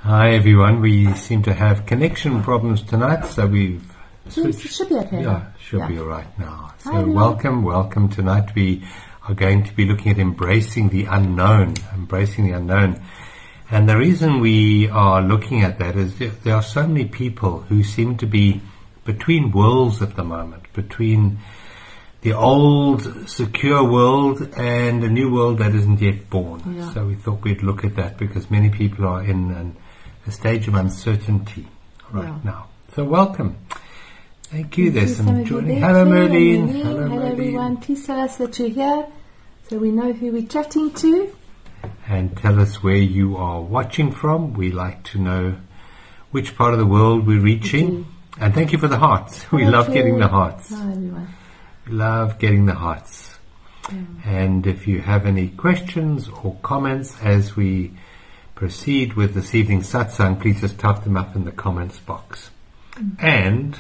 Hi everyone, we seem to have connection problems tonight, so we've switched. It should be okay. Yeah, should be alright now. So Hi, welcome tonight. We are going to be looking at embracing the unknown. And the reason we are looking at that is there are so many people who seem to be between worlds at the moment, between the old secure world and a new world that isn't yet born. Yeah. So we thought we'd look at that because many people are in a stage of uncertainty right now. So welcome. Thank you. There's some joining. Hello Merlene. Hello everyone. Please tell us that you're here so we know who we're chatting to. And tell us where you are watching from. We like to know which part of the world we're reaching. And thank you for the hearts. We love getting the hearts. Hi everyone. We love getting the hearts. And if you have any questions or comments as we proceed with this evening's satsang, please just type them up in the comments box. And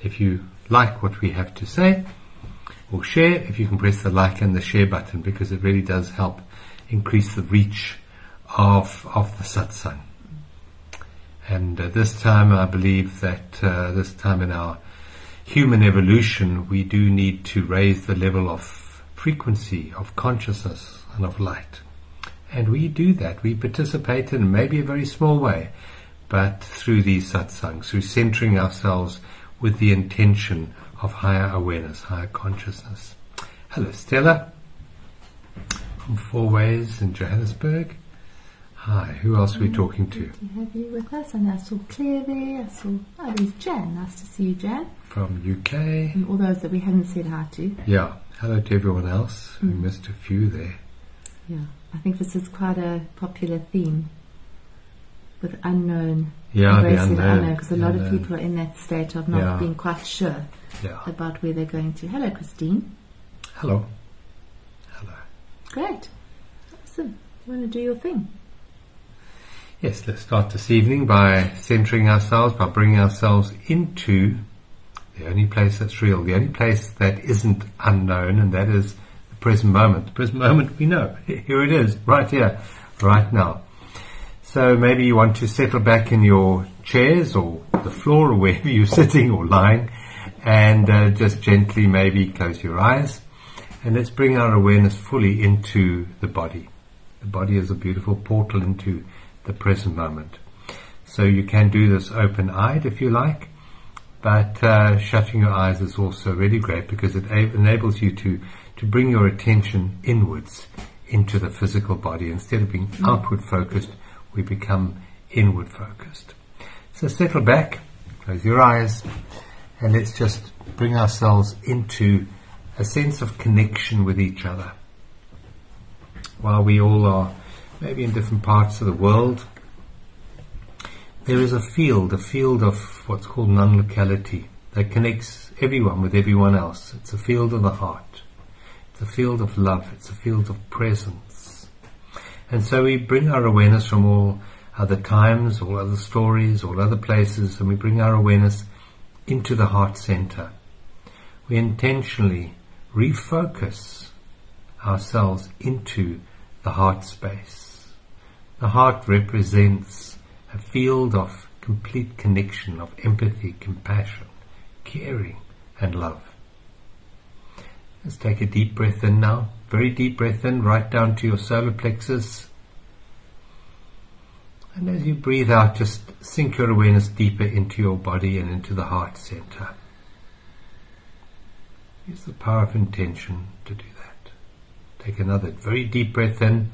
if you like what we have to say or share, if you can press the like and the share button, because it really does help increase the reach of the satsang. And this time I believe that this time in our human evolution we do need to raise the level of frequency, of consciousness and of light. And we do that. We participate in maybe a very small way, but through these satsangs, through centering ourselves with the intention of higher awareness, higher consciousness. Hello Stella from Four Ways in Johannesburg. Hi, who else are we talking to? Good to have you with us. And I saw Claire there. There's Jan. Nice to see you, Jan. From UK. And all those that we haven't said hi to. Yeah, hello to everyone else. We missed a few there. Yeah, I think this is quite a popular theme with unknown. Yeah, the unknown. Because a lot of people are in that state of not being quite sure about where they're going to. Hello, Christine. Hello. Hello. Great. Awesome. You want to do your thing? Yes, let's start this evening by centering ourselves, by bringing ourselves into the only place that's real, the only place that isn't unknown, and that is the present moment. The present moment we know. Here it is, right here, right now. So maybe you want to settle back in your chairs or the floor or wherever you're sitting or lying, and just gently maybe close your eyes, and let's bring our awareness fully into the body. The body is a beautiful portal into the present moment. So you can do this open-eyed if you like, but shutting your eyes is also really great because it enables you to bring your attention inwards into the physical body. Instead of being outward focused, we become inward focused. So settle back, close your eyes, and let's just bring ourselves into a sense of connection with each other. While we all are maybe in different parts of the world, there is a field of what's called non-locality that connects everyone with everyone else. It's a field of the heart. It's a field of love. It's a field of presence. And so we bring our awareness from all other times, all other stories, all other places, and we bring our awareness into the heart center. We intentionally refocus ourselves into the heart space. The heart represents a field of complete connection, of empathy, compassion, caring and love. Let's take a deep breath in now. Very deep breath in, right down to your solar plexus. And as you breathe out, just sink your awareness deeper into your body and into the heart center. Use the power of intention to do that. Take another very deep breath in,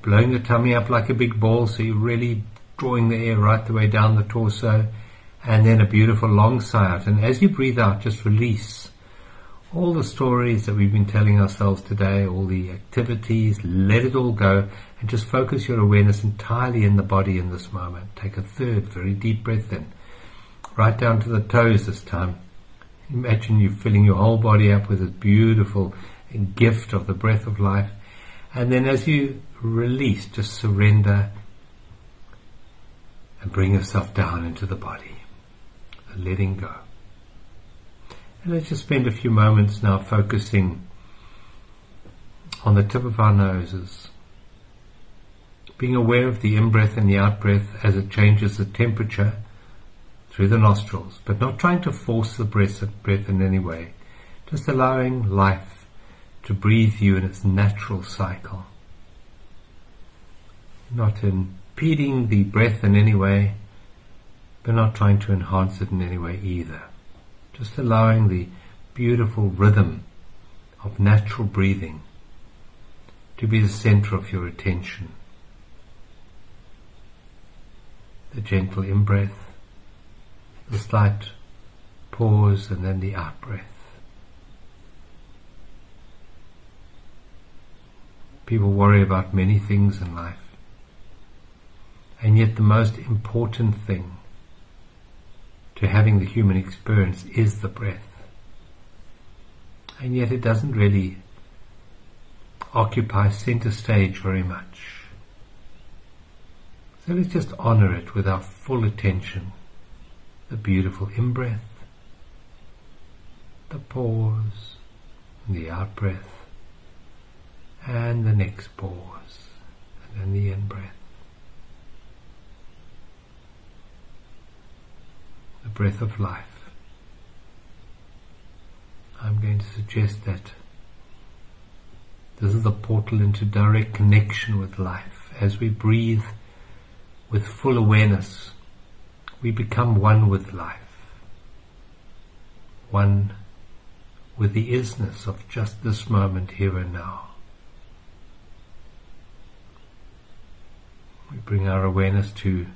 blowing the tummy up like a big ball, so you're really drawing the air right the way down the torso, and then a beautiful long sigh out. And as you breathe out, just release all the stories that we've been telling ourselves today, all the activities, let it all go, and just focus your awareness entirely in the body in this moment. Take a third very deep breath in, right down to the toes this time. Imagine you filling your whole body up with this beautiful gift of the breath of life. And then as you release, just surrender and bring yourself down into the body, letting go. And let's just spend a few moments now focusing on the tip of our noses, being aware of the in-breath and the out-breath as it changes the temperature through the nostrils, but not trying to force the breath in any way, just allowing life to breathe you in its natural cycle, not impeding the breath in any way, but not trying to enhance it in any way either. Just allowing the beautiful rhythm of natural breathing to be the center of your attention. The gentle in-breath, the slight pause, and then the out-breath. People worry about many things in life, and yet the most important thing to having the human experience is the breath. And yet it doesn't really occupy center stage very much. So let's just honor it with our full attention. The beautiful in-breath, the pause, the out-breath, and the next pause, and then the in-breath. The breath of life. I'm going to suggest that this is the portal into direct connection with life. As we breathe with full awareness, we become one with life, one with the isness of just this moment here and now. We bring our awareness to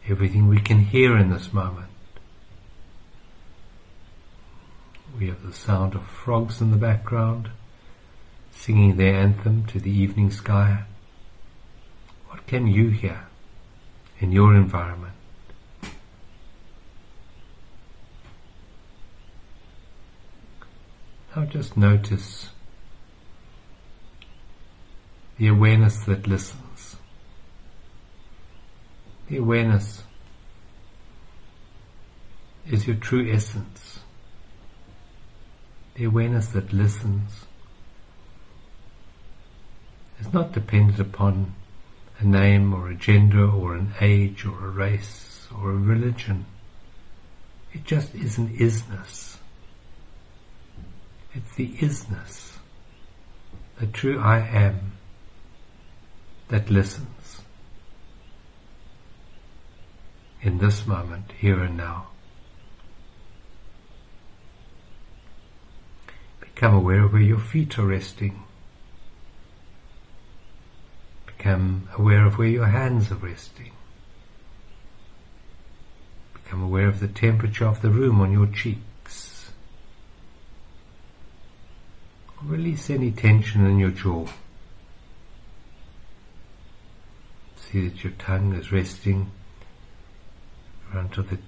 everything we can hear in this moment. We have the sound of frogs in the background, singing their anthem to the evening sky. What can you hear in your environment? Now just notice the awareness that listens. The awareness is your true essence. The awareness that listens is not dependent upon a name or a gender or an age or a race or a religion. It just is an isness. It's the isness, the true I am, that listens in this moment, here and now. Become aware of where your feet are resting. Become aware of where your hands are resting. Become aware of the temperature of the room on your cheeks. Release any tension in your jaw. See that your tongue is resting in front of the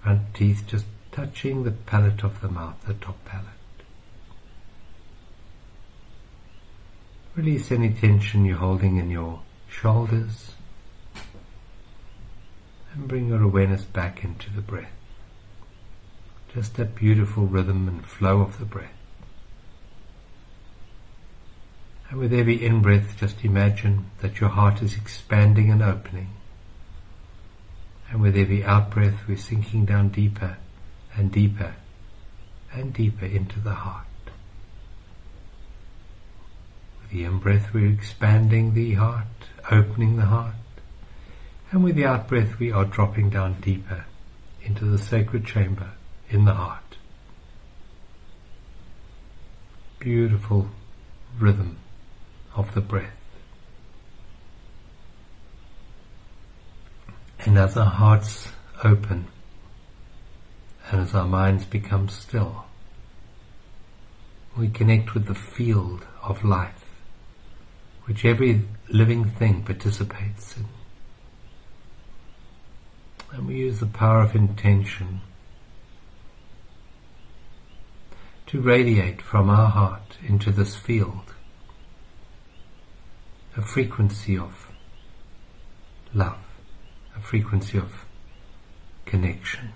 front teeth, just touching the palate of the mouth, the top palate. Release any tension you're holding in your shoulders and bring your awareness back into the breath. Just that beautiful rhythm and flow of the breath. And with every in-breath, just imagine that your heart is expanding and opening. And with every out-breath, we're sinking down deeper and deeper and deeper into the heart. The in-breath, we're expanding the heart, opening the heart, and with the out-breath we are dropping down deeper into the sacred chamber in the heart. Beautiful rhythm of the breath. And as our hearts open and as our minds become still, we connect with the field of life which every living thing participates in. And we use the power of intention to radiate from our heart into this field a frequency of love, a frequency of connection,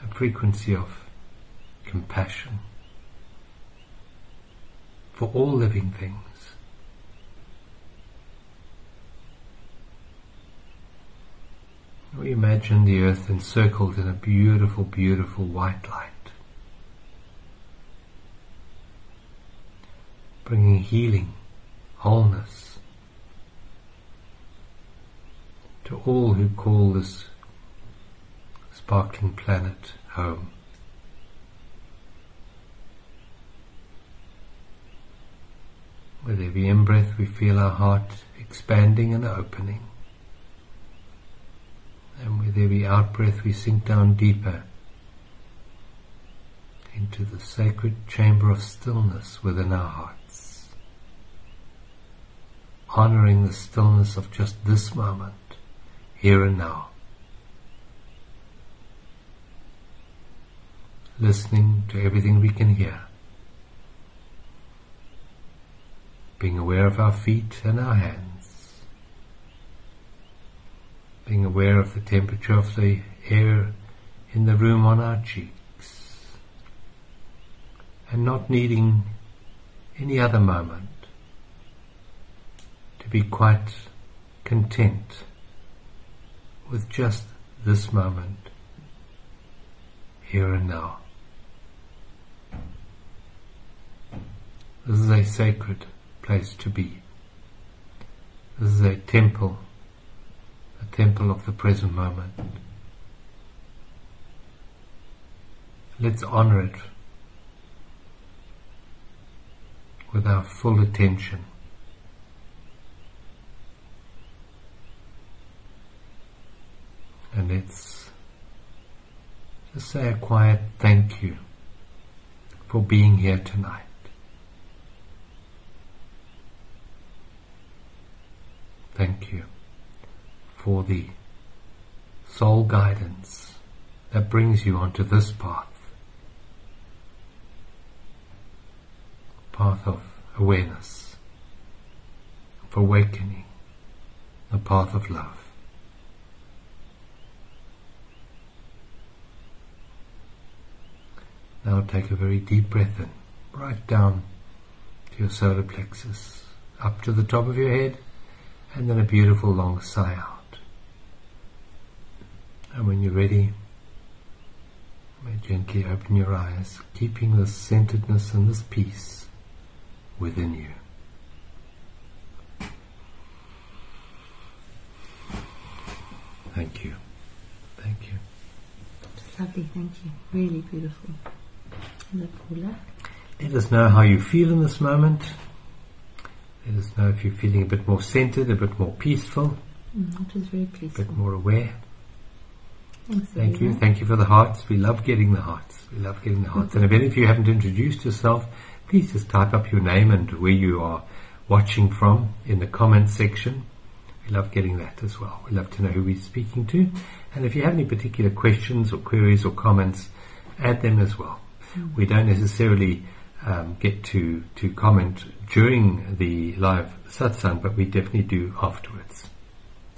a frequency of compassion for all living things. We imagine the earth encircled in a beautiful, beautiful white light, bringing healing, wholeness to all who call this sparkling planet home. With every in-breath we feel our heart expanding and opening. And with every out-breath we sink down deeper into the sacred chamber of stillness within our hearts, honoring the stillness of just this moment, here and now, listening to everything we can hear, being aware of our feet and our hands, being aware of the temperature of the air in the room on our cheeks, and not needing any other moment, to be quite content with just this moment, here and now. This is a sacred place to be. This is a temple of the present moment. Let's honor it with our full attention. And let's just say a quiet thank you for being here tonight. Thank you for the soul guidance that brings you onto this path of awareness, of awakening, the path of love. Now take a very deep breath in, right down to your solar plexus, up to the top of your head, and then a beautiful long sigh out. And when you're ready, you may gently open your eyes, keeping this centeredness and this peace within you. Thank you. Thank you. It's lovely, thank you. Really beautiful. Let us know how you feel in this moment. Let us know if you're feeling a bit more centered, a bit more peaceful. It was very peaceful. A bit more aware. Thanks, thank you. Thank you for the hearts. We love getting the hearts. We love getting the hearts. And if any of you haven't introduced yourself, please just type up your name and where you are watching from in the comments section. We love getting that as well. We love to know who we're speaking to. And if you have any particular questions or queries or comments, add them as well. We don't necessarily get to comment during the live satsang, but we definitely do afterwards.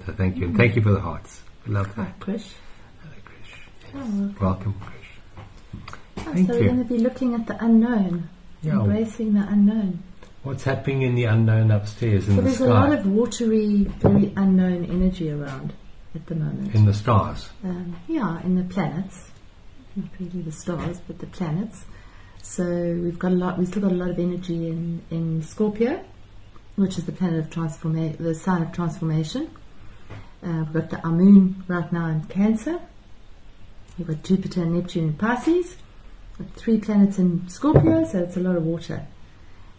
So thank you. And thank you for the hearts. We love that. Hi, Krish. Hello, Krish. Yes. Oh, welcome, Krish. So Thank we're you. going to be looking at the unknown, embracing the unknown. What's happening in the unknown upstairs in So the there's sky? a lot of watery, very unknown energy around at the moment. In the stars? Yeah, in the planets. Not really the stars, but the planets. So we've still got a lot of energy in Scorpio, which is the planet of transformation, the sign of transformation. We've got our moon right now in Cancer. We've got Jupiter and Neptune in Pisces. We've got 3 planets in Scorpio, so it's a lot of water.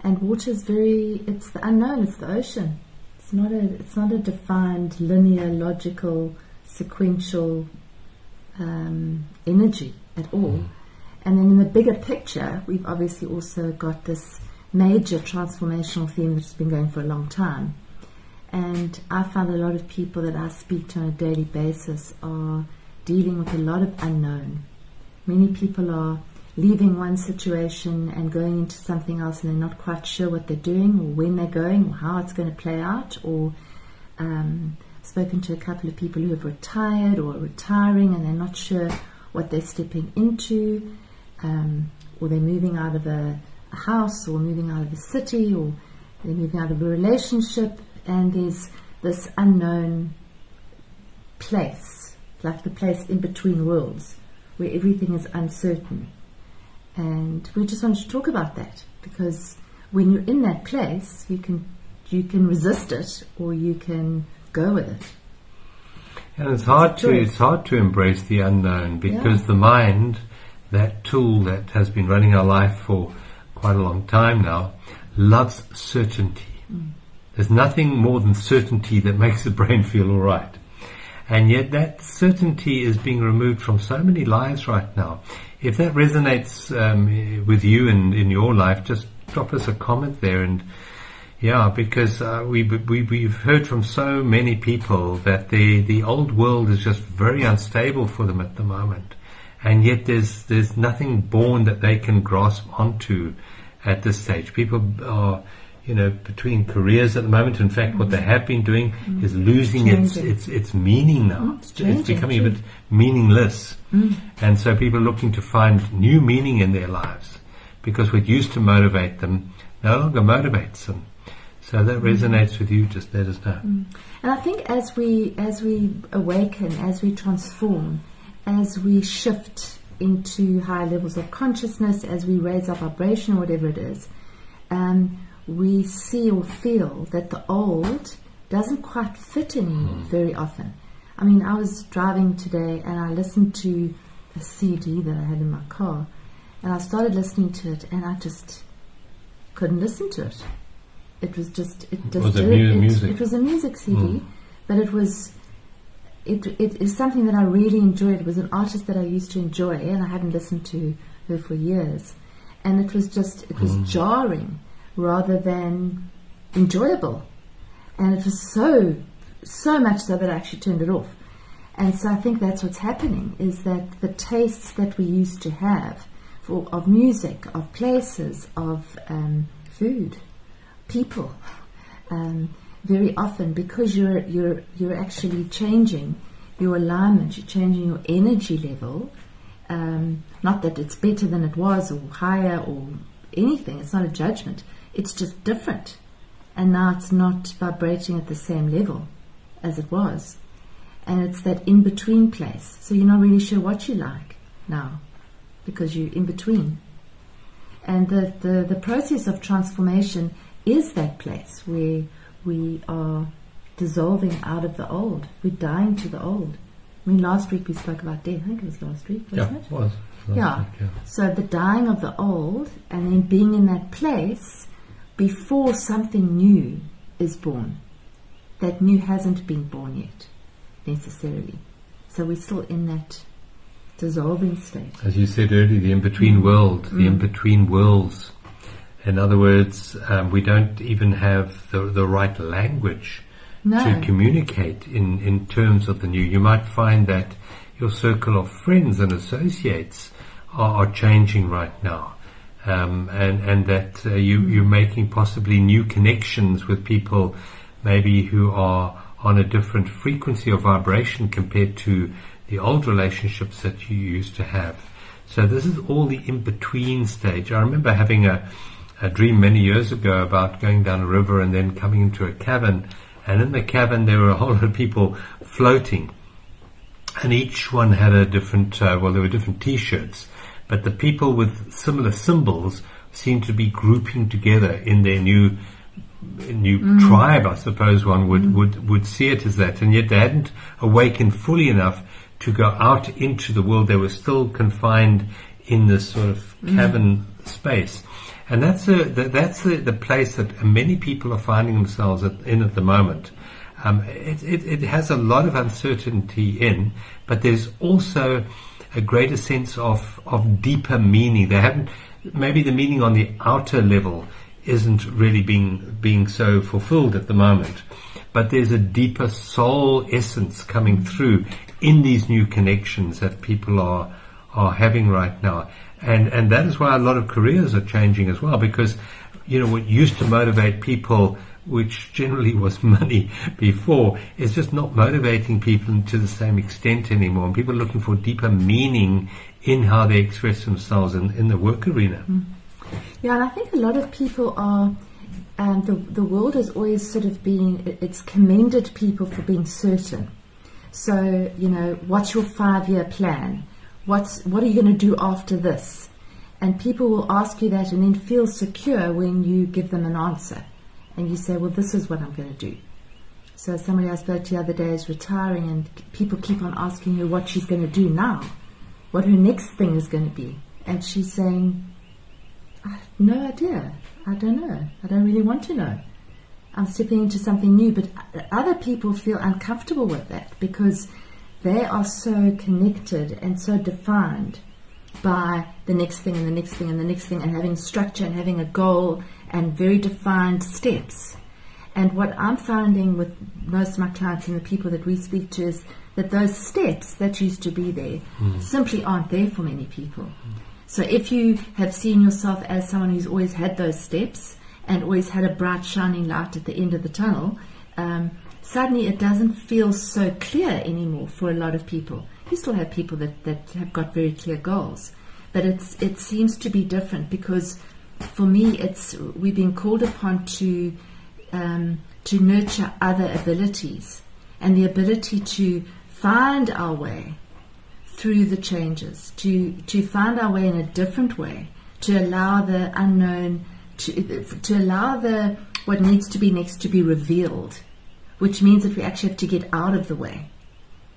And water is it's the unknown, it's the ocean. It's not a defined, linear, logical, sequential energy at all. And then in the bigger picture, we've obviously also got this major transformational theme that's been going for a long time. And I find a lot of people that I speak to on a daily basis are dealing with a lot of unknown. Many people are leaving one situation and going into something else, and they're not quite sure what they're doing or when they're going or how it's going to play out. Or spoken to a couple of people who have retired or are retiring and they're not sure what they're stepping into, or they're moving out of a house or moving out of a city, or they're moving out of a relationship, and there's this unknown place like the place in between worlds, where everything is uncertain. And we just wanted to talk about that, because when you're in that place, you can resist it, or you can go with it. And it's hard to embrace the unknown, because the mind, that tool that has been running our life for quite a long time now, loves certainty. There's nothing more than certainty that makes the brain feel all right. And yet that certainty is being removed from so many lives right now. If that resonates with you and in your life, just drop us a comment there. And because we've heard from so many people that the old world is just very unstable for them at the moment. And yet there's nothing born that they can grasp onto at this stage. People are, between careers at the moment. In fact, what they have been doing is losing its meaning now. It's becoming a bit meaningless. And so people are looking to find new meaning in their lives, because what used to motivate them no longer motivates them. So that resonates with you, just let us know. And I think as we awaken, as we transform, as we shift into higher levels of consciousness, as we raise our vibration, whatever it is, we see or feel that the old doesn't quite fit anymore very often. I mean, I was driving today and I listened to a CD that I had in my car, and I started listening to it, and I just couldn't listen to it. It was just music. It was a music CD, but it is something that I really enjoyed. It was an artist that I used to enjoy, and I hadn't listened to her for years, and it was jarring rather than enjoyable, and it was so much so that I actually turned it off. And so I think that's what's happening, is that the tastes that we used to have of music, of places, of food, people, very often, because you're actually changing your alignment, you're changing your energy level. Not that it's better than it was, or higher, or anything. It's not a judgment. It's just different, and now it's not vibrating at the same level as it was, and it's that in-between place. So you're not really sure what you like now, because you're in between. And the process of transformation is that place where we are dissolving out of the old. We're dying to the old. I mean, last week we spoke about death. I think it was last week, wasn't it? It was. Yeah. So the dying of the old, and then being in that place before something new is born. That new hasn't been born yet, necessarily. So we're still in that dissolving state. As you said earlier, the in-between world, the in-between worlds. In other words, we don't even have the right language to communicate in terms of the new. You might find that your circle of friends and associates are changing right now, and that you're making possibly new connections with people maybe who are on a different frequency of vibration compared to the old relationships that you used to have. So this is all the in-between stage. I remember having a dream many years ago about going down a river and then coming into a cavern, and in the cavern there were a whole lot of people floating, and each one had a different there were different t-shirts, but the people with similar symbols seemed to be grouping together in their new tribe, I suppose one would see it as that, and yet they hadn't awakened fully enough to go out into the world. They were still confined in this sort of cavern space. And that's the place that many people are finding themselves in at the moment. It has a lot of uncertainty in, but there's also a greater sense of deeper meaning. They haven't, maybe the meaning on the outer level isn't really being so fulfilled at the moment, but there's a deeper soul essence coming through in these new connections that people are having right now. And that is why a lot of careers are changing as well, because what used to motivate people, which generally was money before, is just not motivating people to the same extent anymore. And people are looking for deeper meaning in how they express themselves in the work arena. Yeah, and I think a lot of people are, the world has always sort of been, it's commended people for being certain. So, what's your 5-year plan? What are you going to do after this? And people will ask you that and then feel secure when you give them an answer. And you say, well, this is what I'm going to do. So somebody I spoke to the other day is retiring, and people keep on asking her what she's going to do now, what her next thing is going to be. And she's saying, I have no idea. I don't know. I don't really want to know. I'm stepping into something new. But other people feel uncomfortable with that because they are so connected and so defined by the next thing and the next thing and the next thing, and having structure and having a goal and very defined steps. And what I'm finding with most of my clients and the people that we speak to is that those steps that used to be there simply aren't there for many people. So if you have seen yourself as someone who's always had those steps and always had a bright shining light at the end of the tunnel, suddenly it doesn't feel so clear anymore for a lot of people. You still have people that have got very clear goals, but it seems to be different because for me we've been called upon to nurture other abilities and the ability to find our way through the changes, to find our way in a different way, to allow the unknown, to allow what needs to be next to be revealed, which means that we actually have to get out of the way.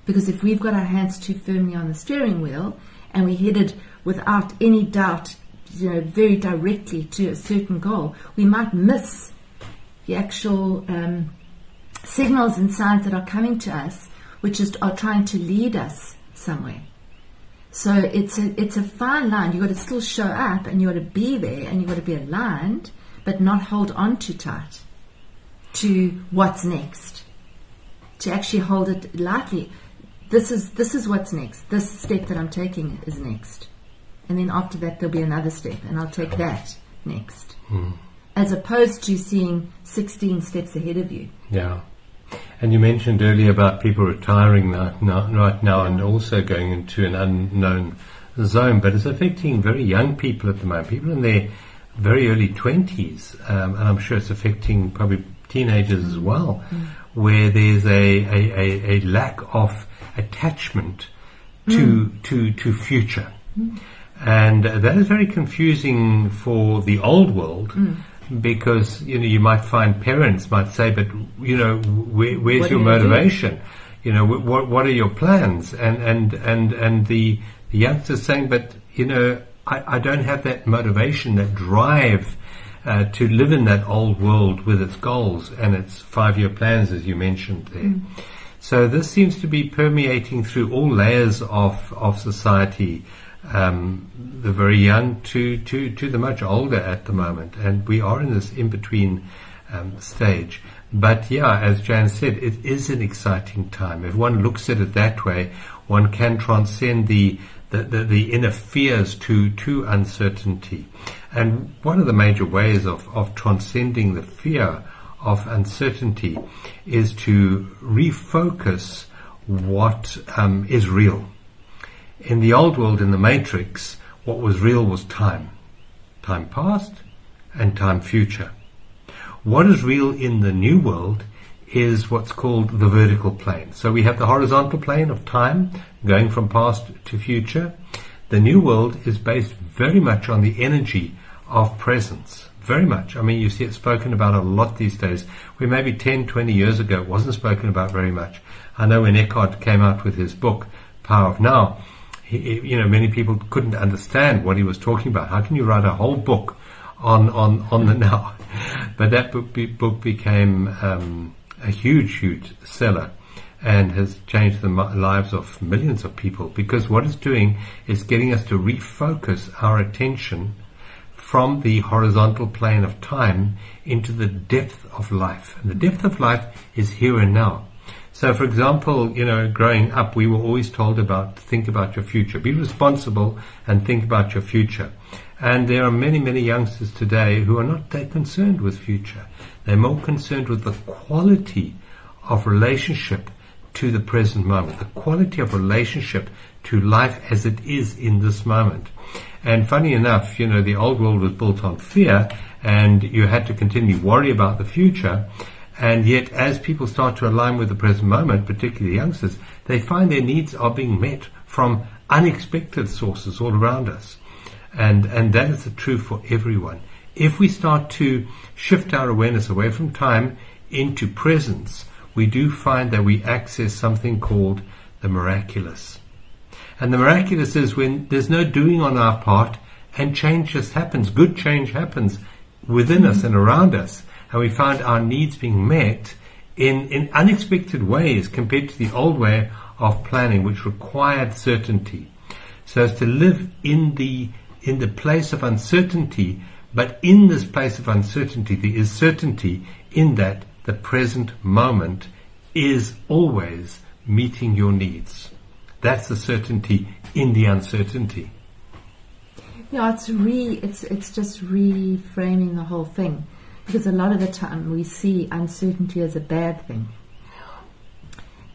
Because if we've got our hands too firmly on the steering wheel and we're headed without any doubt, very directly to a certain goal, we might miss the actual signals and signs that are coming to us, which are trying to lead us somewhere. So it's a fine line. You've got to still show up and you've got to be there and you've got to be aligned, but not hold on too tight to what's next. To actually hold it lightly. This is what's next. This step that I'm taking is next. And then after that there'll be another step and I'll take that next. As opposed to seeing 16 steps ahead of you. Yeah. And you mentioned earlier about people retiring right now and also going into an unknown zone, but it's affecting very young people at the moment, people in their very early 20s, and I'm sure it's affecting probably teenagers as well, where there's a lack of attachment to future. And that is very confusing for the old world. Because you might find parents might say, but where's your motivation? What are your plans? And the youngsters saying, but I don't have that motivation, that drive to live in that old world with its goals and its 5-year plans, as you mentioned there. So this seems to be permeating through all layers of society. The very young to the much older at the moment, and we are in this in-between stage. But yeah, as Jan said, it is an exciting time. If one looks at it that way, one can transcend the inner fears to uncertainty. And one of the major ways of transcending the fear of uncertainty is to refocus what is real. In the old world, in the Matrix, what was real was time. Time past and time future. What is real in the new world is what's called the vertical plane. So we have the horizontal plane of time going from past to future. The new world is based very much on the energy of presence. Very much. I mean, you see it spoken about a lot these days, where maybe 10, 20 years ago it wasn't spoken about very much. I know when Eckhart came out with his book, Power of Now, many people couldn't understand what he was talking about. How can you write a whole book on the now? But that book became a huge seller and has changed the lives of millions of people, because what it's doing is getting us to refocus our attention from the horizontal plane of time into the depth of life. And the depth of life is here and now. So, for example, growing up, we were always told think about your future. Be responsible and think about your future. And there are many, many youngsters today who are not that concerned with future. They're more concerned with the quality of relationship to the present moment, the quality of relationship to life as it is in this moment. And funny enough, the old world was built on fear, and you had to continually worry about the future. And yet, as people start to align with the present moment, particularly youngsters, they find their needs are being met from unexpected sources all around us. And that is the truth for everyone. If we start to shift our awareness away from time into presence, we do find that we access something called the miraculous. And the miraculous is when there's no doing on our part and change just happens. Good change happens within us and around us. And we find our needs being met in unexpected ways compared to the old way of planning, which required certainty. So as to live in the place of uncertainty, but in this place of uncertainty, there is certainty in that the present moment is always meeting your needs. That's the certainty in the uncertainty. Yeah, it's just reframing the whole thing, because a lot of the time we see uncertainty as a bad thing.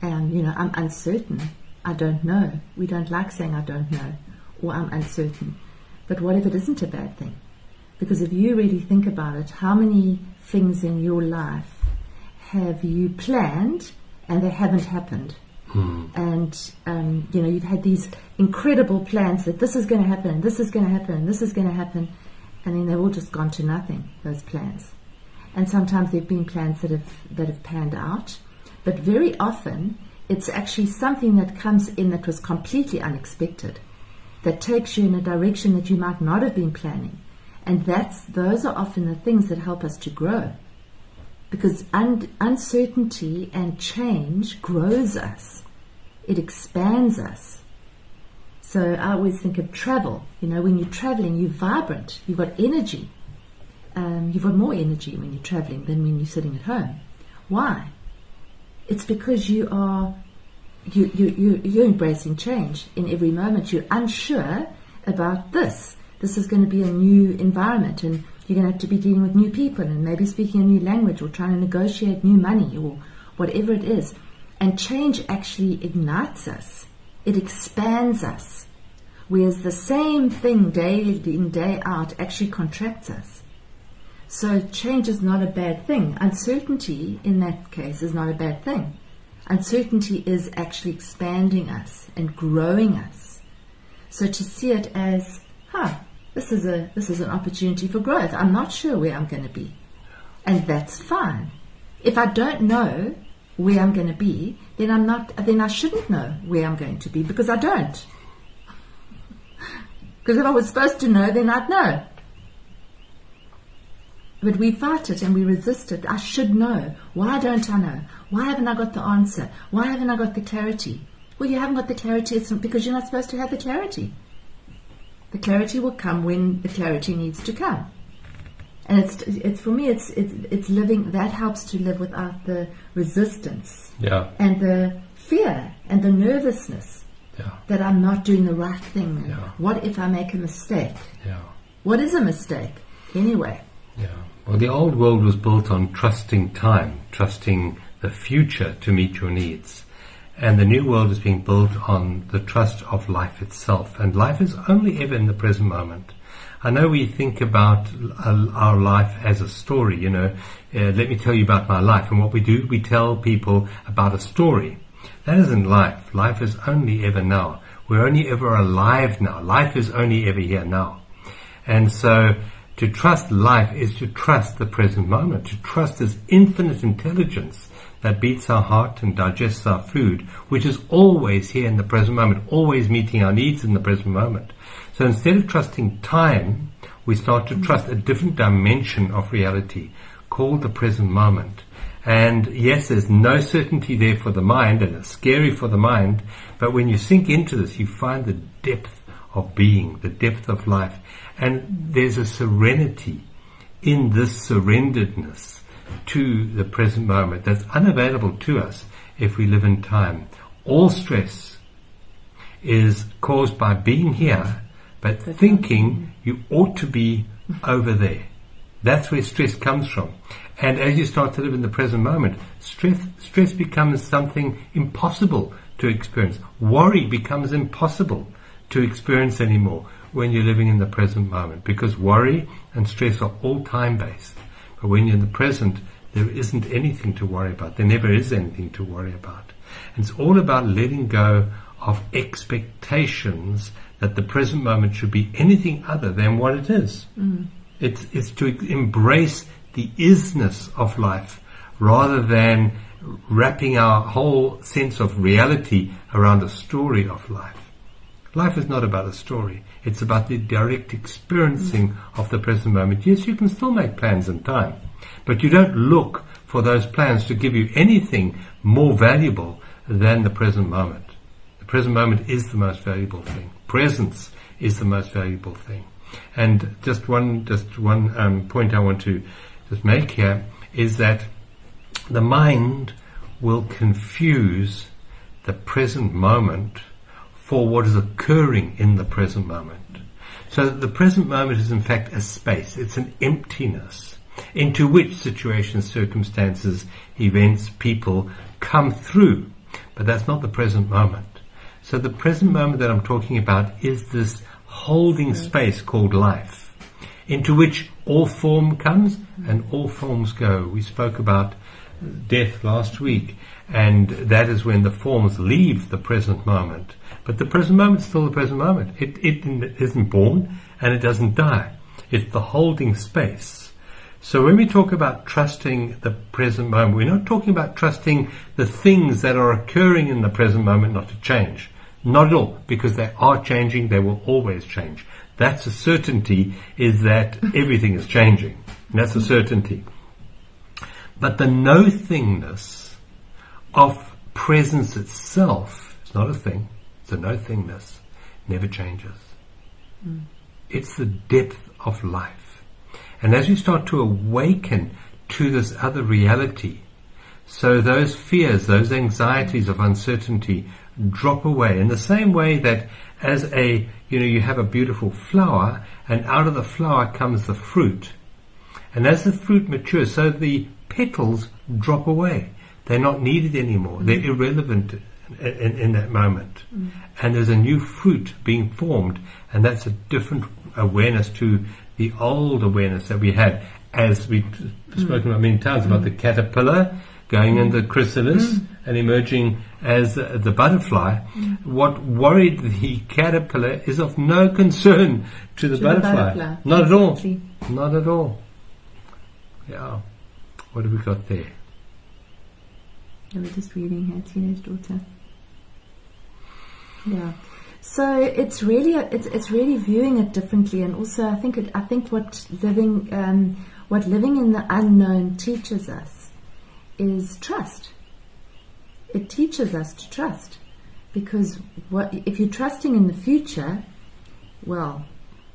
And I'm uncertain. I don't know. We don't like saying I don't know, or I'm uncertain. But what if it isn't a bad thing? Because if you really think about it, how many things in your life have you planned and they haven't happened? And you've had these incredible plans that this is going to happen, this is going to happen, this is going to happen, and then they've all just gone to nothing, those plans. And sometimes there have been plans that have panned out, but very often it's actually something that comes in that was completely unexpected, that takes you in a direction that you might not have been planning. And those are often the things that help us to grow, because uncertainty and change grows us. It expands us. So I always think of travel. When you're traveling, you're vibrant. You've got energy. You've got more energy when you're traveling than when you're sitting at home. Why? It's because you're embracing change in every moment. You're unsure about this. This is going to be a new environment, and you're going to have to be dealing with new people and maybe speaking a new language or trying to negotiate new money or whatever it is. And change actually ignites us. It expands us. Whereas the same thing day in, day out actually contracts us. So change is not a bad thing. Uncertainty, in that case, is not a bad thing. Uncertainty is actually expanding us and growing us. So to see it as, this is an opportunity for growth. I'm not sure where I'm going to be. And that's fine. If I don't know where I'm going to be, then I shouldn't know where I'm going to be, because I don't. Because if I was supposed to know, then I'd know. But we fight it and we resist it. I should know. Why don't I know? Why haven't I got the answer? Why haven't I got the clarity? Well, you haven't got the clarity. It's not because you're not supposed to have the clarity. The clarity will come when the clarity needs to come. And it's for me, it's living. That helps to live without the resistance, and the fear and the nervousness that I'm not doing the right thing. Yeah. What if I make a mistake? Yeah. What is a mistake anyway? Yeah. Well, the old world was built on trusting time, trusting the future to meet your needs. And the new world is being built on the trust of life itself. And life is only ever in the present moment. I know we think about our life as a story, let me tell you about my life. And what we do, we tell people about a story. That isn't life. Life is only ever now. We're only ever alive now. Life is only ever here now. And so to trust life is to trust the present moment, to trust this infinite intelligence that beats our heart and digests our food, which is always here in the present moment, always meeting our needs in the present moment. So instead of trusting time, we start to trust a different dimension of reality called the present moment. And yes, there's no certainty there for the mind, and it's scary for the mind, but when you sink into this, you find the depth of being, the depth of life. And there's a serenity in this surrenderedness to the present moment that's unavailable to us if we live in time. All stress is caused by being here, but thinking you ought to be over there. That's where stress comes from. And as you start to live in the present moment, stress becomes something impossible to experience. Worry becomes impossible to experience anymore when you're living in the present moment, because worry and stress are all time-based. But when you're in the present, there isn't anything to worry about. There never is anything to worry about. And it's all about letting go of expectations that the present moment should be anything other than what it is. It's to embrace the isness of life rather than wrapping our whole sense of reality around a story of life. Life is not about a story. It's about the direct experiencing of the present moment. Yes, you can still make plans in time, but you don't look for those plans to give you anything more valuable than the present moment. The present moment is the most valuable thing. Presence is the most valuable thing. And just one point I want to just make here is that the mind will confuse the present moment for what is occurring in the present moment. So the present moment is in fact a space. It's an emptiness into which situations, circumstances, events, people come through. But that's not the present moment. So the present moment that I'm talking about is this holding space called life, into which all form comes and all forms go. We spoke about death last week, and that is when the forms leave the present moment. But the present moment is still the present moment. It isn't born and it doesn't die. It's the holding space. So when we talk about trusting the present moment, we're not talking about trusting the things that are occurring in the present moment not to change. Not at all, because they are changing, they will always change. That's a certainty, is that everything is changing. And that's a certainty. But the no-thingness of presence itself is not a thing. It's a no-thingness. Never changes. It's the depth of life. And as you start to awaken to this other reality, so those fears, those anxieties of uncertainty drop away. In the same way that as you have a beautiful flower, and out of the flower comes the fruit. And as the fruit matures, so the petals drop away. They're not needed anymore. They're irrelevant in that moment. And there's a new fruit being formed, and that's a different awareness to the old awareness that we had, as we've spoken about many times, about the caterpillar going in the chrysalis and emerging as the butterfly. What worried the caterpillar is of no concern to the butterfly. Not at all. Not at all. Yeah. What have we got there? I was just reading here, teenage daughter. Yeah. So it's really viewing it differently, and also I think what living in the unknown teaches us is trust. It teaches us to trust, because if you're trusting in the future, well,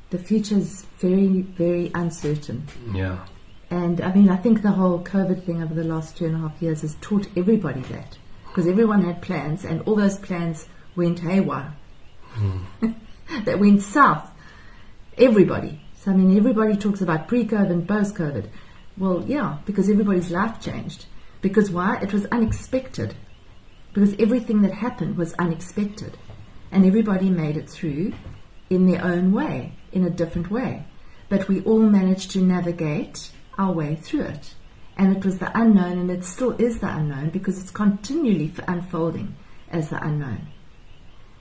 the future is very, very uncertain. Yeah. And I think the whole COVID thing over the last 2.5 years has taught everybody that, because everyone had plans, and all those plans went haywire. That went south. Everybody. So everybody talks about pre-COVID and post-COVID. Well, yeah, because everybody's life changed. Because why? It was unexpected. Because everything that happened was unexpected. And everybody made it through in their own way, in a different way. But we all managed to navigate our way through it. And it was the unknown, and it still is the unknown, because it's continually unfolding as the unknown.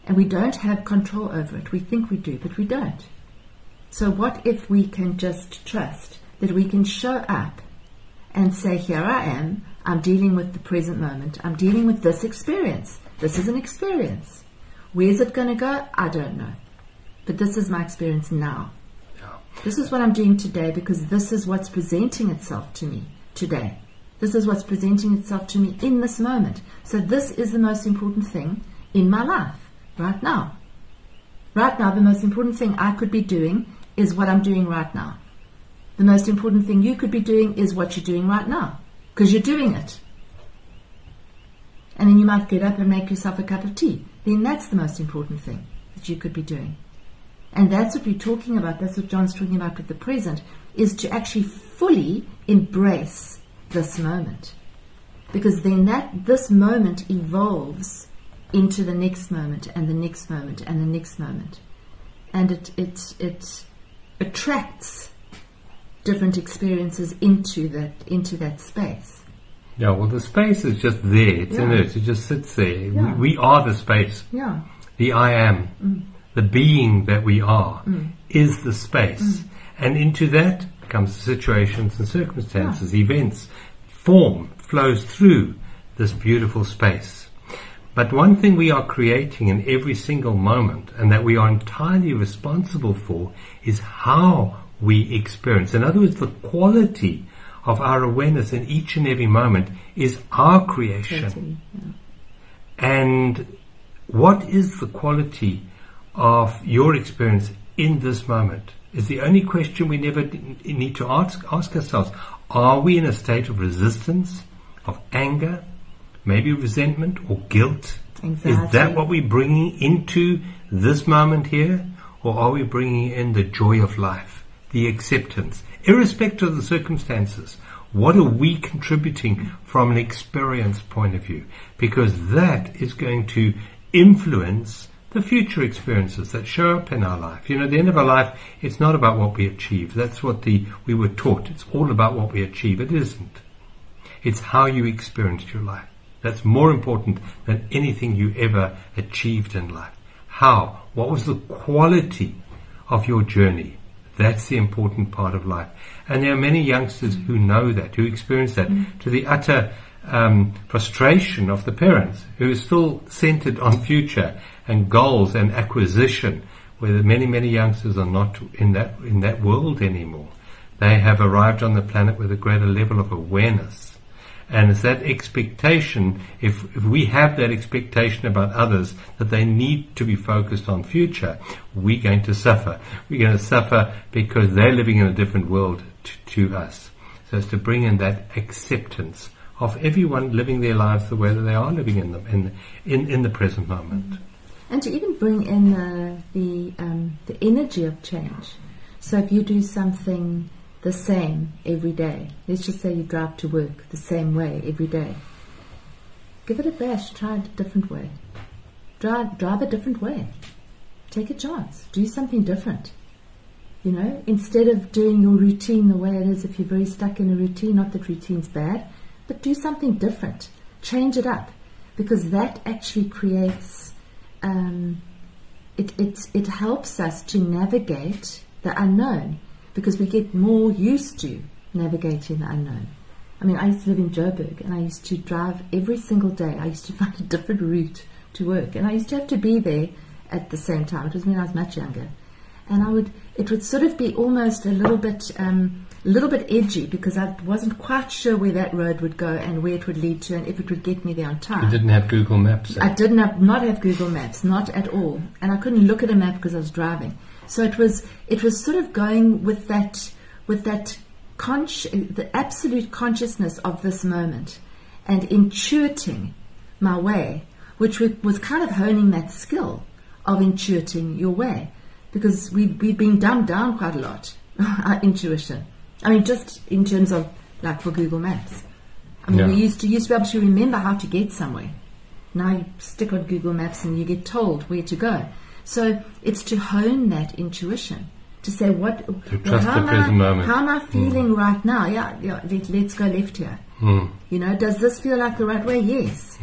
And we don't have control over it. We think we do, but we don't. So what if we can just trust that we can show up and say, here I am, I'm dealing with the present moment, I'm dealing with this experience. This is an experience. Where's it going to go? I don't know. But this is my experience now. Yeah. This is what I'm doing today, because this is what's presenting itself to me today. This is what's presenting itself to me in this moment. So this is the most important thing in my life. Right now. Right now, the most important thing I could be doing is what I'm doing right now. The most important thing you could be doing is what you're doing right now, because you're doing it. And then you might get up and make yourself a cup of tea. Then that's the most important thing that you could be doing. And that's what we're talking about. That's what John's talking about with the present, is to actually fully embrace this moment. Because then this moment evolves into the next moment, and the next moment, and the next moment. And it attracts different experiences into that space. Yeah, well, the space is just there. It's inert. It just sits there. Yeah. We are the space. Yeah. The I am, the being that we are, is the space. And into that comes situations and circumstances, events, form flows through this beautiful space. But one thing we are creating in every single moment, and that we are entirely responsible for, is how we experience. In other words, the quality of our awareness in each and every moment is our creation. Totally, yeah. And what is the quality of your experience in this moment is the only question we never need to ask ourselves. Are we in a state of resistance, of anger, maybe resentment or guilt? Anxiety. Is that what we're bringing into this moment here? Or are we bringing in the joy of life, the acceptance, irrespective of the circumstances? What are we contributing from an experience point of view? Because that is going to influence the future experiences that show up in our life. You know, at the end of our life, it's not about what we achieve. That's what we were taught. It's all about what we achieve. It isn't. It's how you experienced your life. That's more important than anything you ever achieved in life. How? What was the quality of your journey? That's the important part of life. And there are many youngsters who know that, who experience that, to the utter frustration of the parents, who are still centered on future and goals and acquisition, where many, many youngsters are not in that world anymore. They have arrived on the planet with a greater level of awareness. And it's that expectation, if we have that expectation about others, that they need to be focused on future, we're going to suffer. We're going to suffer because they're living in a different world to us. So it's to bring in that acceptance of everyone living their lives the way that they are living in them in the present moment. And to even bring in the energy of change. So if you do something the same every day, let's just say you drive to work the same way every day, give it a bash, try it a different way. Drive a different way. Take a chance. Do something different. You know, instead of doing your routine the way it is, if you're very stuck in a routine, not that routine's bad, but do something different. Change it up, because that actually creates, it helps us to navigate the unknown, because we get more used to navigating the unknown. I mean, I used to live in Joburg, and I used to drive every single day. I used to find a different route to work, and I used to have to be there at the same time. It was when I was much younger, and it would sort of be almost a little bit edgy, because I wasn't quite sure where that road would go and where it would lead to, and if it would get me there on time. You didn't have Google Maps. I did not have Google Maps, not at all, and I couldn't look at a map because I was driving. So it was sort of going with that the absolute consciousness of this moment, and intuiting my way, which was kind of honing that skill of intuiting your way, because we've been dumbed down quite a lot, our intuition. I mean, just in terms of, like, for Google Maps. I mean, we used to be able to remember how to get somewhere. Now you stick on Google Maps and you get told where to go. So it's to hone that intuition, to say how am I feeling right now? Let's go left here. You know, does this feel like the right way? Yes.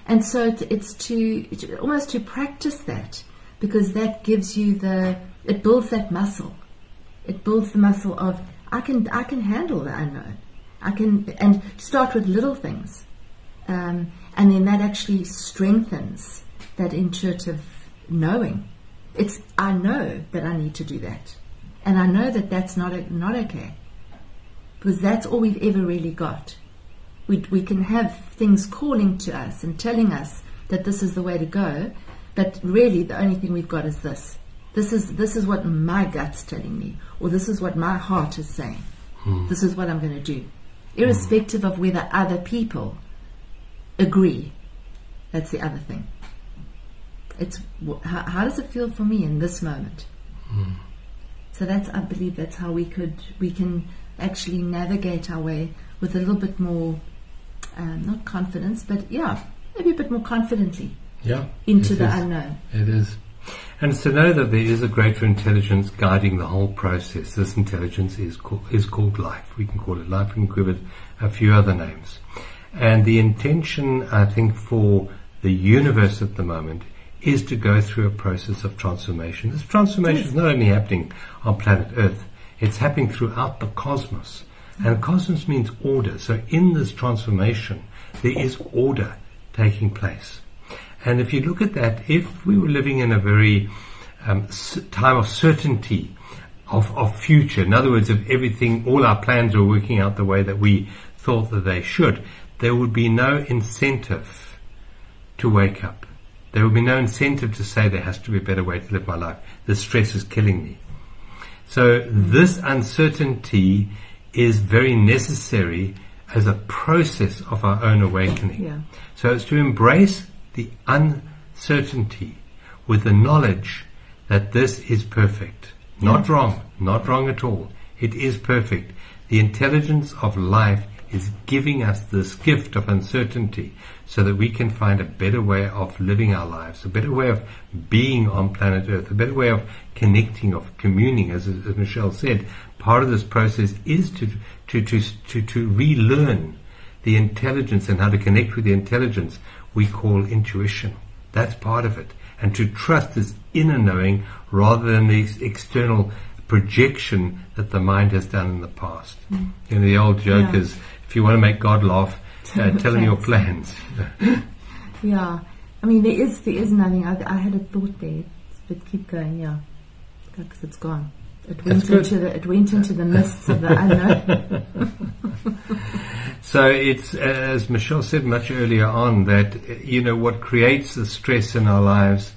And so it's to almost to practice that, because that gives you it builds that muscle. It builds the muscle of I can handle the unknown. And start with little things, and then that actually strengthens that intuitive knowing. I know that I need to do that, and I know that that's not okay, because that's all we've ever really got. We can have things calling to us and telling us that this is the way to go, but really the only thing we've got is this. This is what my gut's telling me, or this is what my heart is saying. This is what I'm going to do, irrespective of whether other people agree. That's the other thing. It's how does it feel for me in this moment? So I believe that's how we can actually navigate our way with a little bit more, not confidence, but maybe a bit more confidently. Into the unknown. It is. And it's to know that there is a greater intelligence guiding the whole process. This intelligence is called life. We can call it life, we can give it a few other names. And the intention, I think, for the universe at the moment is to go through a process of transformation. This transformation is not only happening on planet Earth, it's happening throughout the cosmos. And cosmos means order. So in this transformation, there is order taking place. And if you look at that, if we were living in a very time of certainty, of future, in other words, if everything, all our plans were working out the way that we thought that they should, there would be no incentive to wake up. There would be no incentive to say there has to be a better way to live my life. The stress is killing me. So this uncertainty is very necessary as a process of our own awakening. Yeah. So it's to embrace the uncertainty with the knowledge that this is perfect. Not wrong, not wrong at all. It is perfect. The intelligence of life is giving us this gift of uncertainty so that we can find a better way of living our lives, a better way of being on planet Earth, a better way of connecting, of communing. As Michelle said, part of this process is to relearn the intelligence and how to connect with the intelligence we call intuition. That's part of it. And to trust this inner knowing rather than the external projection that the mind has done in the past. You know, the old joke is, if you want to make God laugh, tell him your plans. Yeah. I mean, there is nothing. I had a thought there, but keep going, because it's gone. It went into the mists of the unknown. So it's, as Michelle said much earlier on, that, you know, what creates the stress in our lives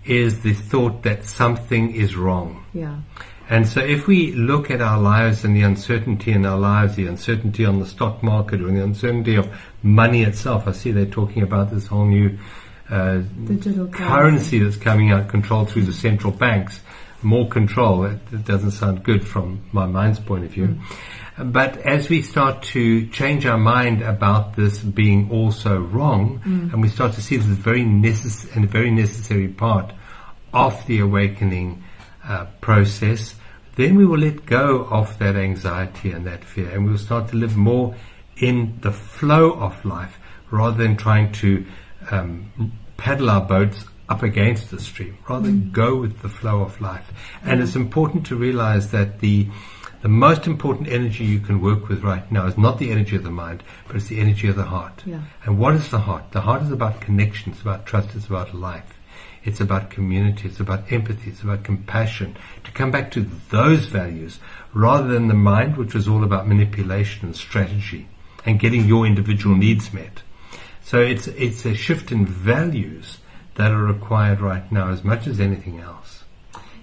is the thought that something is wrong. Yeah. And so if we look at our lives and the uncertainty in our lives, the uncertainty on the stock market or the uncertainty of money itself, I see they're talking about this whole new digital currency that's coming out, controlled through the central banks. More control. It doesn't sound good from my mind's point of view. But as we start to change our mind about this being also wrong, and we start to see this as very necessary part of the awakening process, then we will let go of that anxiety and that fear, and we'll start to live more in the flow of life rather than trying to paddle our boats up against the stream. Rather go with the flow of life. And it's important to realize that the most important energy you can work with right now is not the energy of the mind, but it's the energy of the heart. Yeah. And what is the heart? The heart is about connection, it's about trust, it's about life. It's about community, it's about empathy, it's about compassion. To come back to those values rather than the mind, which was all about manipulation and strategy and getting your individual needs met. So it's a shift in values that are required right now as much as anything else.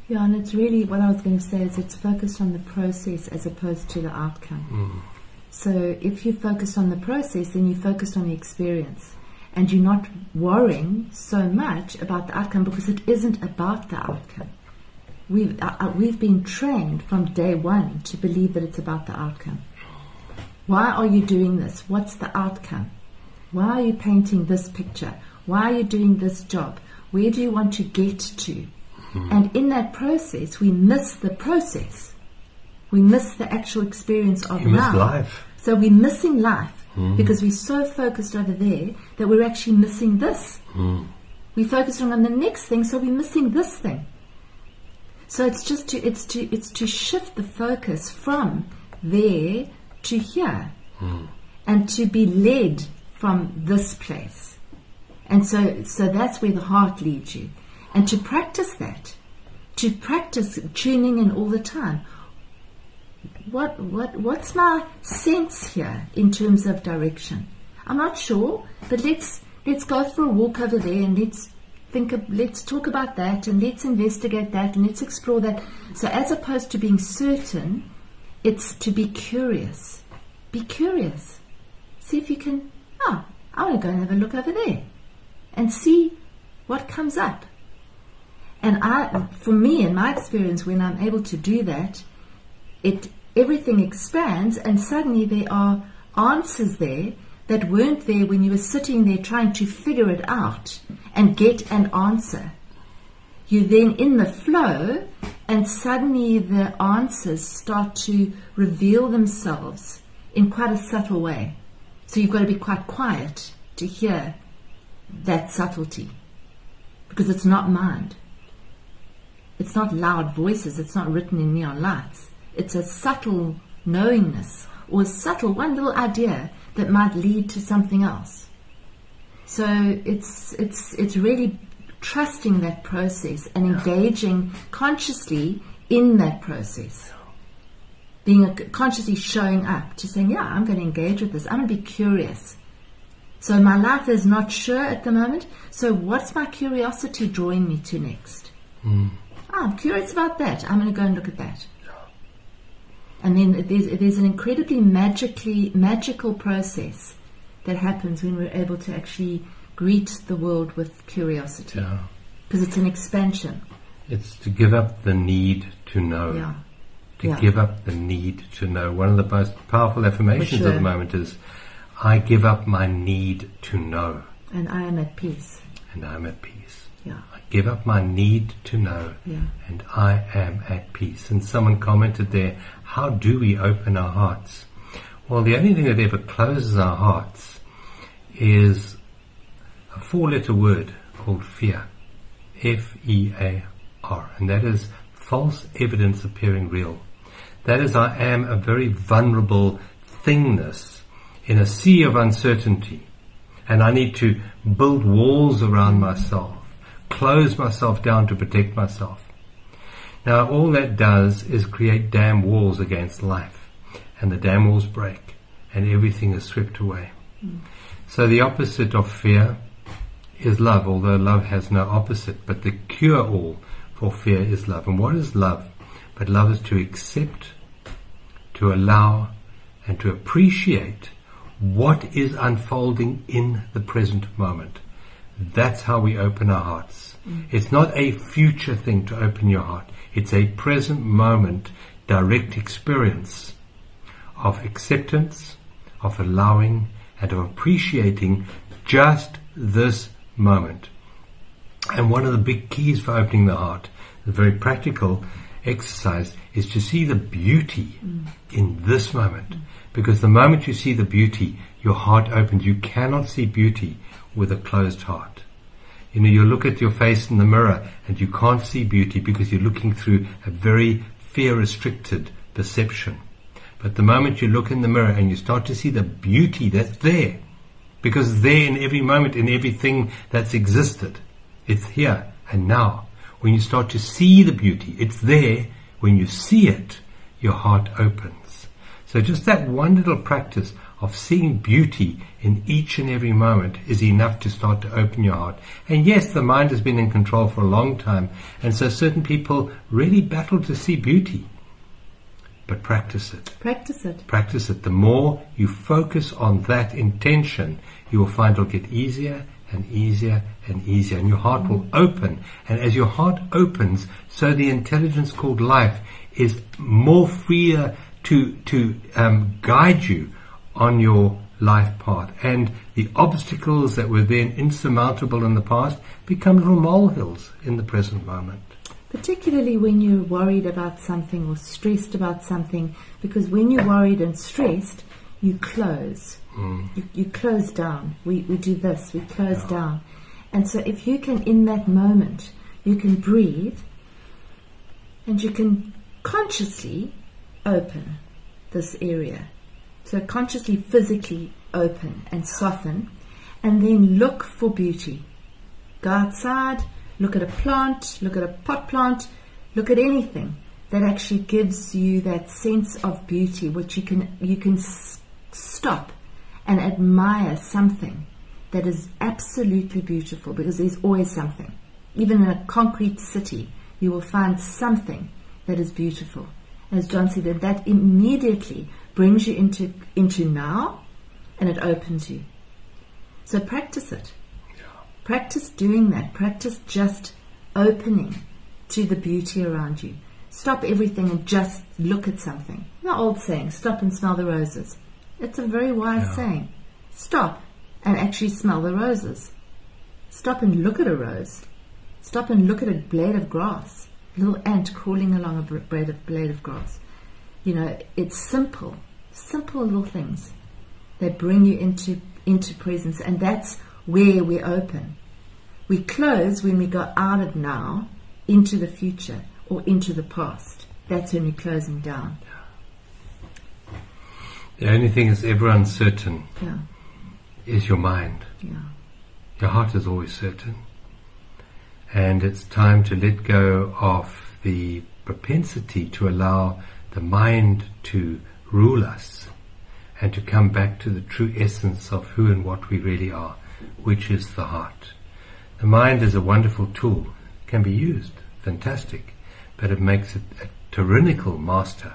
Yeah, and it's really, what I was going to say is it's focused on the process as opposed to the outcome. So if you focus on the process, then you focus on the experience. And you're not worrying so much about the outcome because it isn't about the outcome. We've been trained from day one to believe that it's about the outcome. Why are you doing this? What's the outcome? Why are you painting this picture? Why are you doing this job? Where do you want to get to? And in that process, we miss the process. We miss the actual experience of life. So we're missing life because we're so focused over there that we're actually missing this. We're focusing on the next thing, so we're missing this thing. So it's just to shift the focus from there to here, and to be led from this place. And so that's where the heart leads you. And to practice that, to practice tuning in all the time. What's my sense here in terms of direction? I'm not sure, but let's go for a walk over there and let's talk about that and let's investigate that and let's explore that. So as opposed to being certain, it's to be curious. Be curious. See if you can, I want to go and have a look over there and see what comes up. And for me, in my experience, when I'm able to do that, everything expands, and suddenly there are answers there that weren't there when you were sitting there trying to figure it out and get an answer. you're then in the flow, and suddenly the answers start to reveal themselves in quite a subtle way. So you've got to be quite quiet to hear that subtlety, because it's not mind. It's not loud voices. It's not written in neon lights. It's a subtle knowingness, or a subtle one little idea that might lead to something else. So it's really trusting that process and engaging consciously in that process. Consciously showing up to saying, yeah, I'm going to engage with this. I'm going to be curious. So my life is not sure at the moment. So what's my curiosity drawing me to next? I'm curious about that. I'm going to go and look at that. And then there's an incredibly magical process that happens when we're able to actually greet the world with curiosity. Because it's an expansion. It's to give up the need to know. Give up the need to know. One of the most powerful affirmations at the moment is, I give up my need to know. And I am at peace. And I am at peace. I give up my need to know. And I am at peace. And someone commented there, how do we open our hearts? Well, the only thing that ever closes our hearts is a 4-letter word called fear. F-E-A-R. And that is false evidence appearing real. That is, I am a very vulnerable thingness in a sea of uncertainty. And I need to build walls around myself, close myself down to protect myself. Now, all that does is create dam walls against life. And the dam walls break, and everything is swept away. So the opposite of fear is love, although love has no opposite. But the cure-all for fear is love. And what is love? But love is to accept, to allow, and to appreciate what is unfolding in the present moment. That's how we open our hearts. It's not a future thing to open your heart. It's a present moment, direct experience of acceptance, of allowing, and of appreciating just this moment. And one of the big keys for opening the heart, the very practical exercise, is to see the beauty in this moment. Because the moment you see the beauty, your heart opens. You cannot see beauty with a closed heart. You know, you look at your face in the mirror and you can't see beauty because you're looking through a very fear-restricted perception. But the moment you look in the mirror and you start to see the beauty that's there, because it's there in every moment, in everything that's existed. It's here and now. When you start to see the beauty, it's there. When you see it, your heart opens. So just that one little practice of seeing beauty in each and every moment is enough to start to open your heart. And yes, the mind has been in control for a long time, and so certain people really battle to see beauty. But practice it. Practice it. Practice it. The more you focus on that intention, you will find it'll get easier and easier and easier, and your heart will open. And as your heart opens, so the intelligence called life is more freer to guide you on your life path. And the obstacles that were then insurmountable in the past become little molehills in the present moment. Particularly when you're worried about something or stressed about something, because when you're worried and stressed, you close. You close down. We do this, we close down. And so if you can, in that moment, you can breathe and you can consciously open this area. So consciously, physically open and soften, and then look for beauty. Go outside, look at a plant, look at a pot plant, look at anything that actually gives you that sense of beauty, which you can stop and admire something that is absolutely beautiful, because there's always something. Even in a concrete city, you will find something that is beautiful. As John said, that immediately brings you into now, and it opens you. So practice it. Practice doing that. Practice just opening to the beauty around you. Stop everything and just look at something. The old saying, stop and smell the roses. It's a very wise saying. Stop and actually smell the roses. Stop and look at a rose. Stop and look at a blade of grass, a little ant crawling along a blade of grass. You know, it's simple little things that bring you into presence, and that's where we open. We close when we go out of now into the future or into the past. That's when we're closing down. The only thing that's ever uncertain is your mind. Yeah. Your heart is always certain. And it's time to let go of the propensity to allow the mind to rule us and to come back to the true essence of who and what we really are, which is the heart. The mind is a wonderful tool. It can be used, fantastic, but it makes it a tyrannical master.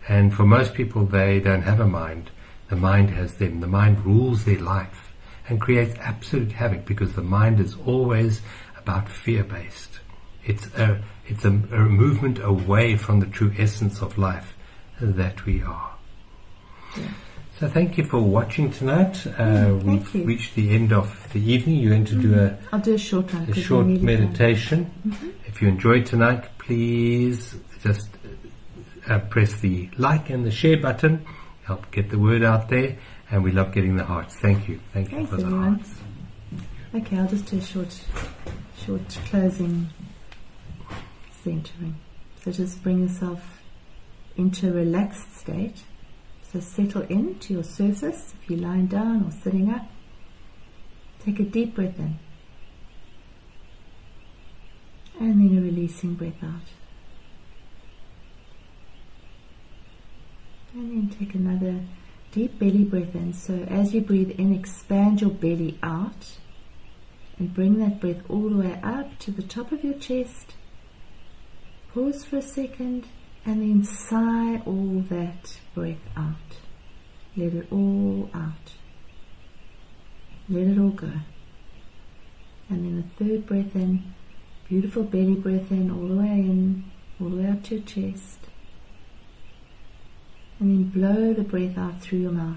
And for most people, they don't have a mind. The mind has them. The mind rules their life and creates absolute havoc, because the mind is always about fear-based. It's a movement away from the true essence of life that we are. Yeah. So thank you for watching tonight. We've reached the end of the evening. You're going to do I'll do a short one. a short meditation. If you enjoyed tonight, please just press the like and the share button. Help get the word out there. And we love getting the hearts. Thank you. Thanks for the everyone. hearts. Okay, I'll just do a short closing centering. So just bring yourself into a relaxed state. So settle into your surface if you're lying down or sitting up. Take a deep breath in. And then a releasing breath out. And then take another deep belly breath in. So as you breathe in, expand your belly out and bring that breath all the way up to the top of your chest. Pause for a second and then sigh all that breath out. Let it all out. Let it all go. And then the third breath in, beautiful belly breath in, all the way up to your chest. And then blow the breath out through your mouth.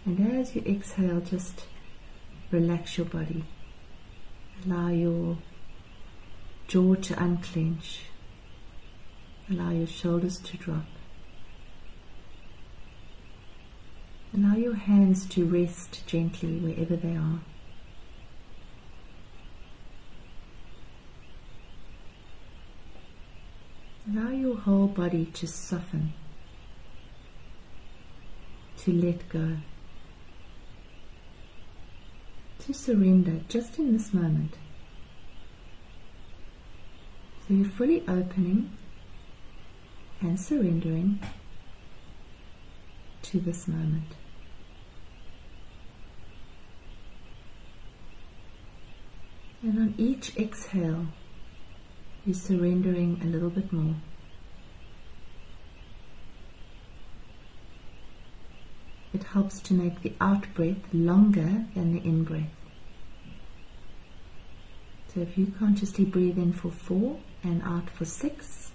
And as you exhale, just relax your body. Allow your jaw to unclench. Allow your shoulders to drop. Allow your hands to rest gently wherever they are. Allow your whole body to soften, to let go, to surrender just in this moment. So you're fully opening and surrendering to this moment. And on each exhale, you're surrendering a little bit more. It helps to make the out breath longer than the in breath. So if you consciously breathe in for 4 and out for 6,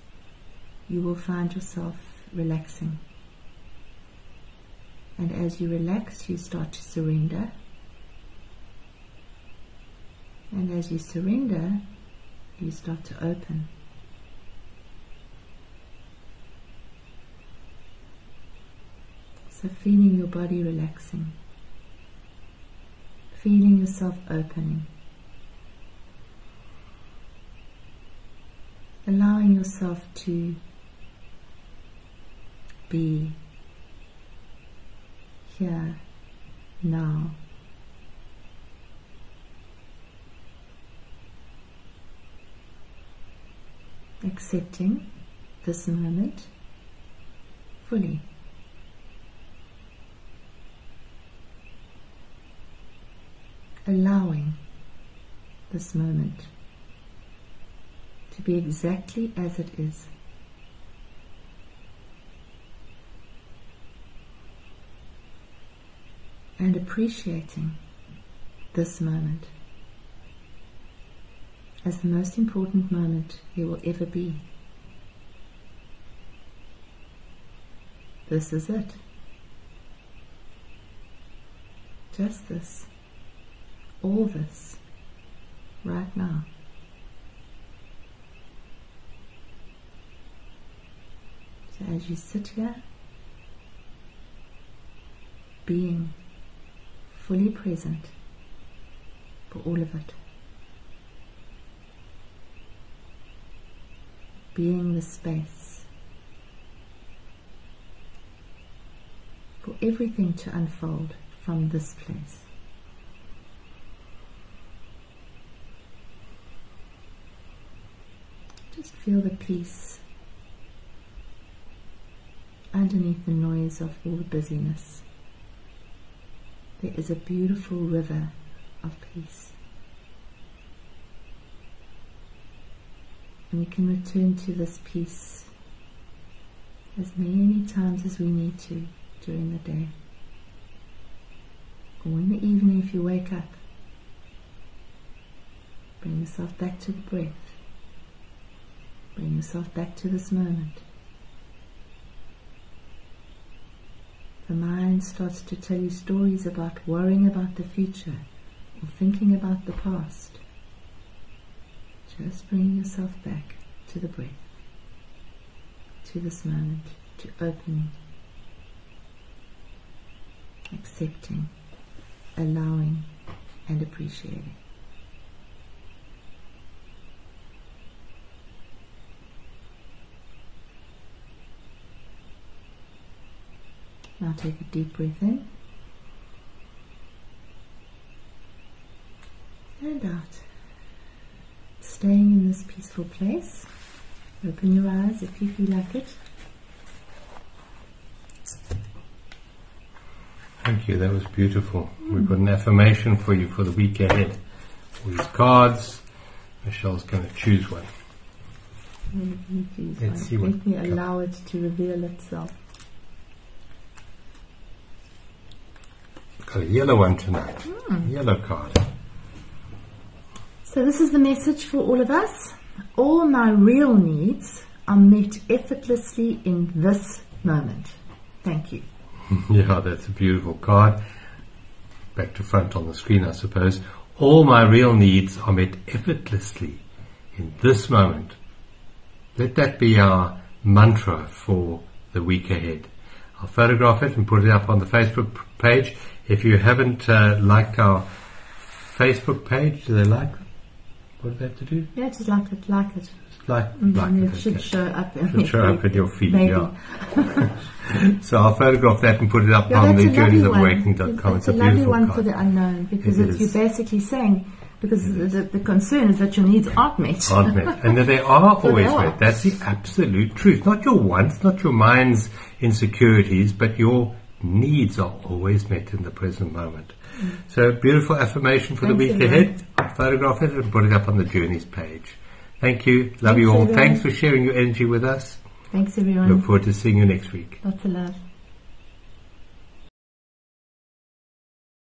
you will find yourself relaxing. And as you relax, you start to surrender. And as you surrender, you start to open. So feeling your body relaxing, feeling yourself opening, allowing yourself to be here now. Accepting this moment fully. Allowing this moment to be exactly as it is. And appreciating this moment as the most important moment there will ever be. This is it. Just this. all this right now. So as you sit here, being fully present for all of it, being the space for everything to unfold from this place. Just feel the peace underneath the noise of all the busyness. There is a beautiful river of peace. And we can return to this peace as many times as we need to during the day. Or in the evening if you wake up. Bring yourself back to the breath. Bring yourself back to this moment. The mind starts to tell you stories about worrying about the future or thinking about the past. Just bring yourself back to the breath, to this moment, to opening, accepting, allowing, and appreciating. Now take a deep breath in and out. Staying in this peaceful place. Open your eyes if you feel like it. Thank you, that was beautiful. We've got an affirmation for you for the week ahead. All these cards. Michelle's going to choose one. Let's see what. Let me allow it to reveal itself. Got a yellow one tonight. Yellow card. So this is the message for all of us. All my real needs are met effortlessly in this moment. Thank you. Yeah, that's a beautiful card. Back to front on the screen, I suppose. All my real needs are met effortlessly in this moment. Let that be our mantra for the week ahead. I'll photograph it and put it up on the Facebook page. If you haven't liked our Facebook page, do they like it? What do they have to do? Yeah, just like it, like it. Like It it, should okay. show up. Should show up in your feed, Maybe. yeah. So I'll photograph that and put it up on the journeysofwakening.com. It's a lovely one for the unknown, because you're basically saying, because the concern is that your needs aren't met. Aren't met. And that they are always met. That's the absolute truth. Not your wants, not your mind's insecurities, but your needs are always met in the present moment. So beautiful affirmation for the week ahead. I'll photograph it and put it up on the Journeys page. Thank you. Love you all. Everyone. Thanks for sharing your energy with us. Thanks everyone. Look forward to seeing you next week. Lots of love.